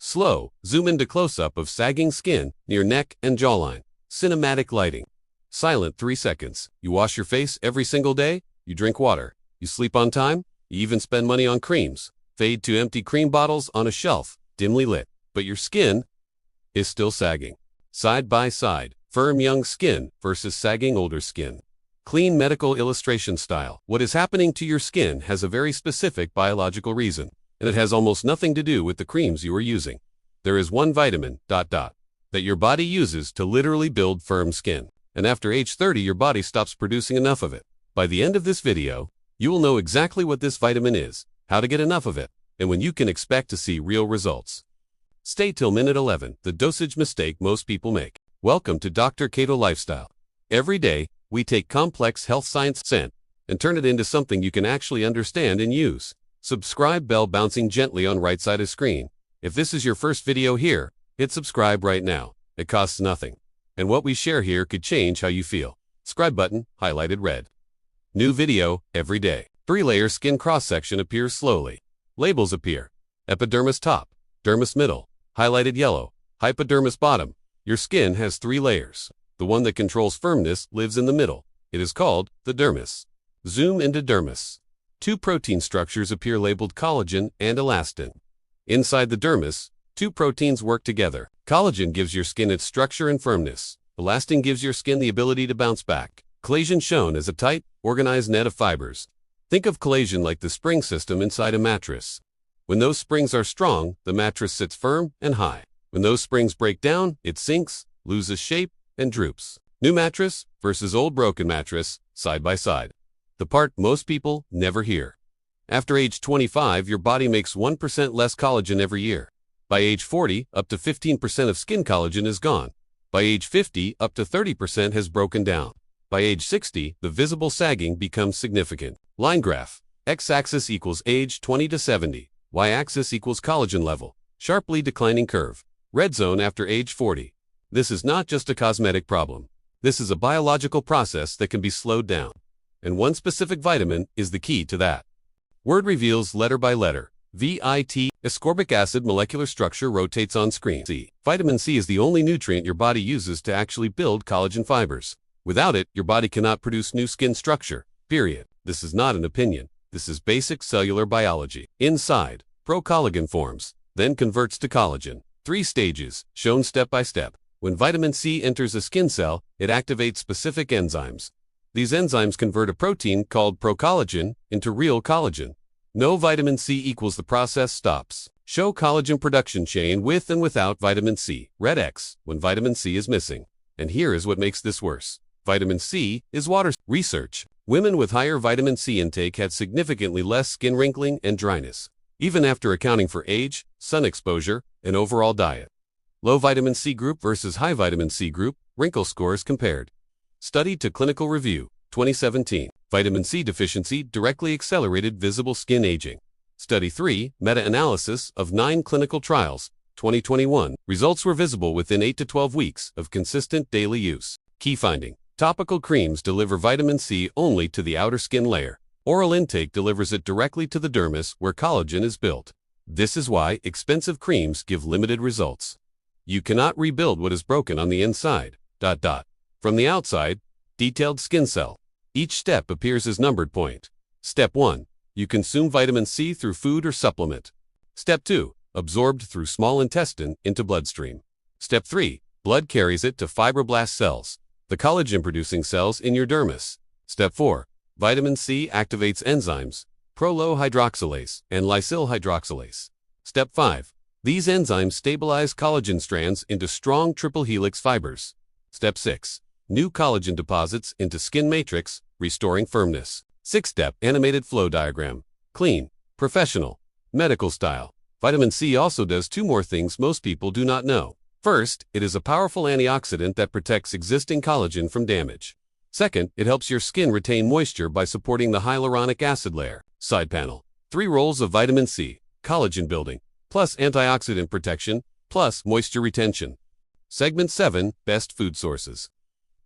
Slow, zoom into close-up of sagging skin near neck and jawline. Cinematic lighting. Silent 3 seconds. You wash your face every single day? You drink water. You sleep on time? You even spend money on creams. Fade to empty cream bottles on a shelf, dimly lit. But your skin is still sagging. Side by side, firm young skin versus sagging older skin. Clean medical illustration style. What is happening to your skin has a very specific biological reason, and it has almost nothing to do with the creams you are using. There is one vitamin, that your body uses to literally build firm skin. And after age 30, your body stops producing enough of it. By the end of this video, you will know exactly what this vitamin is, how to get enough of it, and when you can expect to see real results. Stay till minute 11, the dosage mistake most people make. Welcome to Dr. Cato Lifestyle. Every day, we take complex health science scent and turn it into something you can actually understand and use. Subscribe bell bouncing gently on right side of screen. If this is your first video here, hit subscribe right now. It costs nothing. And what we share here could change how you feel. Subscribe button, highlighted red. New video, every day. 3-layer skin cross-section appears slowly. Labels appear. Epidermis top, dermis middle, highlighted yellow, hypodermis bottom. Your skin has 3 layers. The one that controls firmness lives in the middle. It is called the dermis. Zoom into dermis. 2 protein structures appear labeled collagen and elastin. Inside the dermis, 2 proteins work together. Collagen gives your skin its structure and firmness. Elastin gives your skin the ability to bounce back. Collagen shown as a tight, organized net of fibers. Think of collagen like the spring system inside a mattress. When those springs are strong, the mattress sits firm and high. When those springs break down, it sinks, loses shape, and droops. New mattress versus old broken mattress, side by side. The part most people never hear. After age 25, your body makes 1% less collagen every year. By age 40, up to 15% of skin collagen is gone. By age 50, up to 30% has broken down. By age 60, the visible sagging becomes significant. Line graph. X-axis equals age 20 to 70. Y-axis equals collagen level. Sharply declining curve. Red zone after age 40. This is not just a cosmetic problem. This is a biological process that can be slowed down. And one specific vitamin is the key to that. Word reveals letter by letter. VIT. Ascorbic acid molecular structure rotates on screen. C. Vitamin C is the only nutrient your body uses to actually build collagen fibers. Without it, your body cannot produce new skin structure. Period. This is not an opinion. This is basic cellular biology. Inside, procollagen forms, then converts to collagen. 3 stages, shown step by step. When vitamin C enters a skin cell, it activates specific enzymes. These enzymes convert a protein called procollagen into real collagen. No vitamin C equals the process stops. Show collagen production chain with and without vitamin C. Red X, when vitamin C is missing. And here is what makes this worse. Vitamin C is water. Research. Women with higher vitamin C intake had significantly less skin wrinkling and dryness, even after accounting for age, sun exposure, and overall diet. Low vitamin C group versus high vitamin C group, wrinkle scores compared. Study to clinical review, 2017. Vitamin C deficiency directly accelerated visible skin aging. Study 3, meta-analysis of 9 clinical trials, 2021. Results were visible within 8 to 12 weeks of consistent daily use. Key finding. Topical creams deliver vitamin C only to the outer skin layer. Oral intake delivers it directly to the dermis where collagen is built. This is why expensive creams give limited results. You cannot rebuild what is broken on the inside. From the outside, detailed skin cell. Each step appears as numbered point. Step 1. You consume vitamin C through food or supplement. Step 2. Absorbed through small intestine into bloodstream. Step 3. Blood carries it to fibroblast cells, the collagen-producing cells in your dermis. Step 4. Vitamin C activates enzymes, prolyl hydroxylase and lysyl hydroxylase. Step 5. These enzymes stabilize collagen strands into strong triple helix fibers. Step 6. New collagen deposits into skin matrix, restoring firmness. 6-step animated flow diagram. Clean, professional, medical style. Vitamin C also does 2 more things most people do not know. First, it is a powerful antioxidant that protects existing collagen from damage. Second, it helps your skin retain moisture by supporting the hyaluronic acid layer. Side panel. 3 roles of vitamin C: collagen building, plus antioxidant protection, plus moisture retention. Segment 7, best food sources.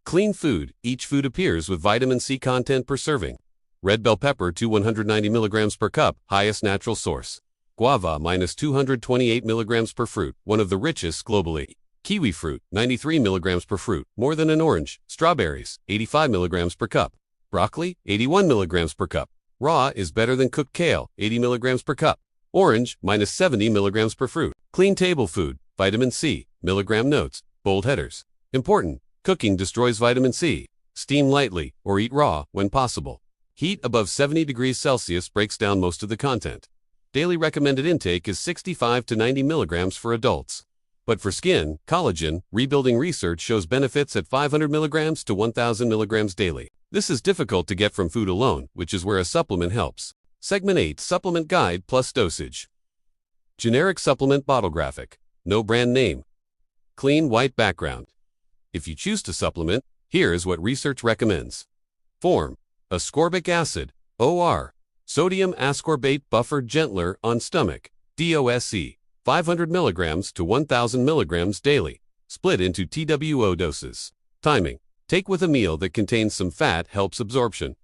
Clean food. Each food appears with vitamin C content per serving. Red bell pepper to 190 mg per cup, highest natural source. Guava minus 228 milligrams per fruit, one of the richest globally. Kiwi fruit, 93 milligrams per fruit, more than an orange. Strawberries, 85 milligrams per cup. Broccoli, 81 milligrams per cup. Raw is better than cooked kale, 80 milligrams per cup. Orange, minus 70 milligrams per fruit. Clean table food, vitamin C, milligram notes, bold headers. Important, cooking destroys vitamin C. Steam lightly or eat raw when possible. Heat above 70 degrees Celsius breaks down most of the content. Daily recommended intake is 65 to 90 milligrams for adults. But for skin, collagen, rebuilding research shows benefits at 500 milligrams to 1,000 milligrams daily. This is difficult to get from food alone, which is where a supplement helps. Segment 8, Supplement Guide plus Dosage. Generic supplement bottle graphic. No brand name. Clean white background. If you choose to supplement, here is what research recommends. Form: ascorbic acid, OR. Sodium ascorbate buffered gentler on stomach, DOSE. 500 milligrams to 1,000 milligrams daily. Split into TWO doses. Timing: take with a meal that contains some fat, helps absorption.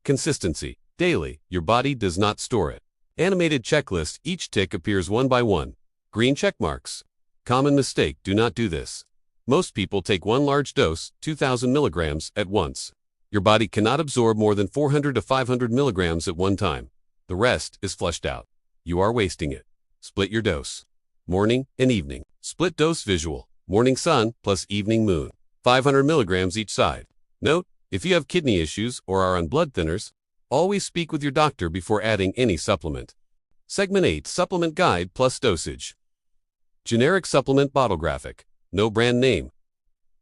Consistency: daily, your body does not store it. Animated checklist: each tick appears one by one. Green check marks. Common mistake: do not do this. Most people take one large dose, 2,000 milligrams, at once. Your body cannot absorb more than 400 to 500 milligrams at one time. The rest is flushed out. You are wasting it. Split your dose. Morning and evening. Split dose visual. Morning sun plus evening moon. 500 milligrams each side. Note: if you have kidney issues or are on blood thinners, always speak with your doctor before adding any supplement. Segment 8, Supplement Guide plus Dosage. Generic supplement bottle graphic. No brand name.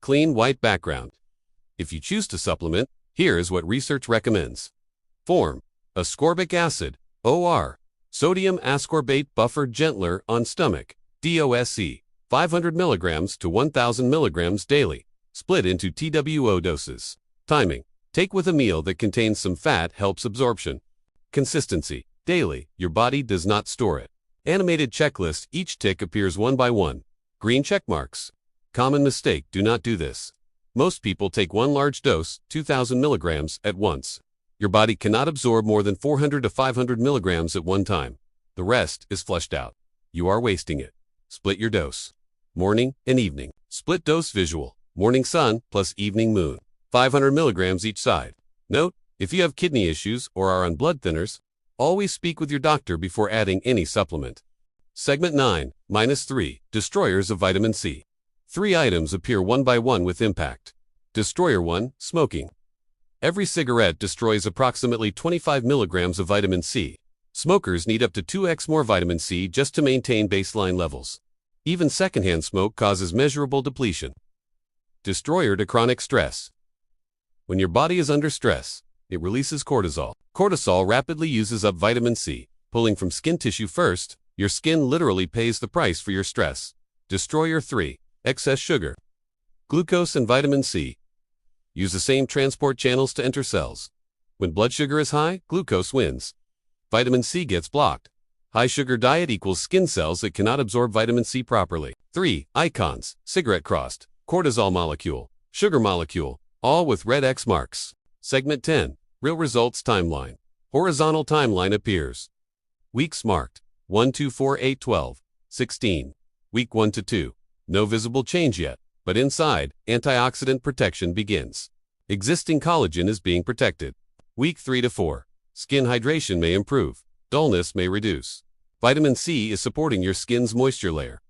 Clean white background. If you choose to supplement, here is what research recommends. Form: ascorbic acid, OR. Sodium ascorbate buffered gentler on stomach, DOSE. 500 milligrams to 1,000 milligrams daily. Split into TWO doses. Timing: take with a meal that contains some fat, helps absorption. Consistency: daily, your body does not store it. Animated checklist: each tick appears one by one. Green check marks. Common mistake: do not do this. Most people take one large dose, 2,000 milligrams, at once. Your body cannot absorb more than 400 to 500 milligrams at one time. The rest is flushed out. You are wasting it. Split your dose. Morning and evening. Split dose visual. Morning sun plus evening moon. 500 milligrams each side. Note: if you have kidney issues or are on blood thinners, always speak with your doctor before adding any supplement. Segment 9, -3, Destroyers of Vitamin C. 3 items appear one by one with impact. Destroyer 1, smoking. Every cigarette destroys approximately 25 milligrams of vitamin C. Smokers need up to 2x more vitamin C just to maintain baseline levels. Even secondhand smoke causes measurable depletion. Destroyer to chronic stress. When your body is under stress, it releases cortisol. Cortisol rapidly uses up vitamin C, pulling from skin tissue first. Your skin literally pays the price for your stress. Destroyer 3, excess sugar. Glucose and vitamin C use the same transport channels to enter cells. When blood sugar is high, glucose wins. Vitamin C gets blocked. High sugar diet equals skin cells that cannot absorb vitamin C properly. 3 icons: cigarette crossed, cortisol molecule, sugar molecule, all with red X marks. Segment 10, Real Results Timeline. Horizontal timeline appears. Weeks marked 1, 2, 4, 8, 12, 16. Week 1 to 2. No visible change yet, but inside, antioxidant protection begins. Existing collagen is being protected. Week 3 to 4. Skin hydration may improve. Dullness may reduce. Vitamin C is supporting your skin's moisture layer.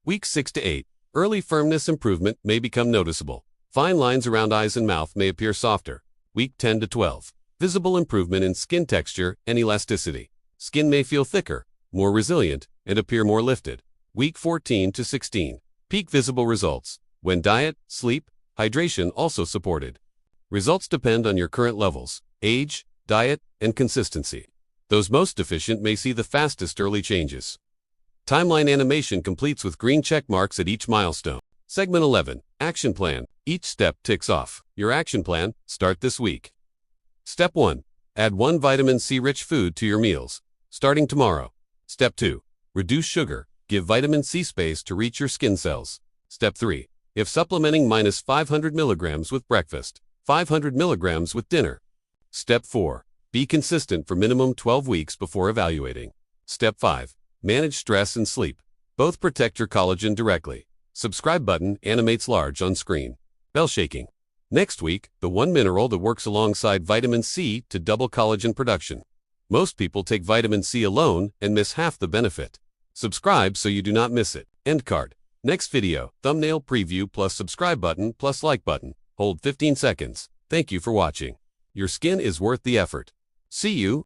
Week 6 to 8. Early firmness improvement may become noticeable. Fine lines around eyes and mouth may appear softer. Week 10 to 12. Visible improvement in skin texture and elasticity. Skin may feel thicker, more resilient, and appear more lifted. Week 14 to 16. Peak visible results, when diet, sleep, hydration also supported. Results depend on your current levels, age, diet, and consistency. Those most deficient may see the fastest early changes. Timeline animation completes with green check marks at each milestone. Segment 11, Action Plan. Each step ticks off. Your action plan: start this week. Step 1. Add 1 vitamin C-rich food to your meals, starting tomorrow. Step 2. Reduce sugar. Give vitamin C space to reach your skin cells. Step 3. If supplementing, minus 500 milligrams with breakfast, 500 milligrams with dinner. Step 4. Be consistent for minimum 12 weeks before evaluating. Step 5. manage stress and sleep. Both protect your collagen directly. Subscribe button animates large on screen. Bell shaking. Next week, the one mineral that works alongside vitamin C to double collagen production. Most people take vitamin C alone and miss half the benefit. Subscribe so you do not miss it. End card. Next video, thumbnail preview plus subscribe button plus like button. Hold 15 seconds. Thank you for watching. Your skin is worth the effort. See you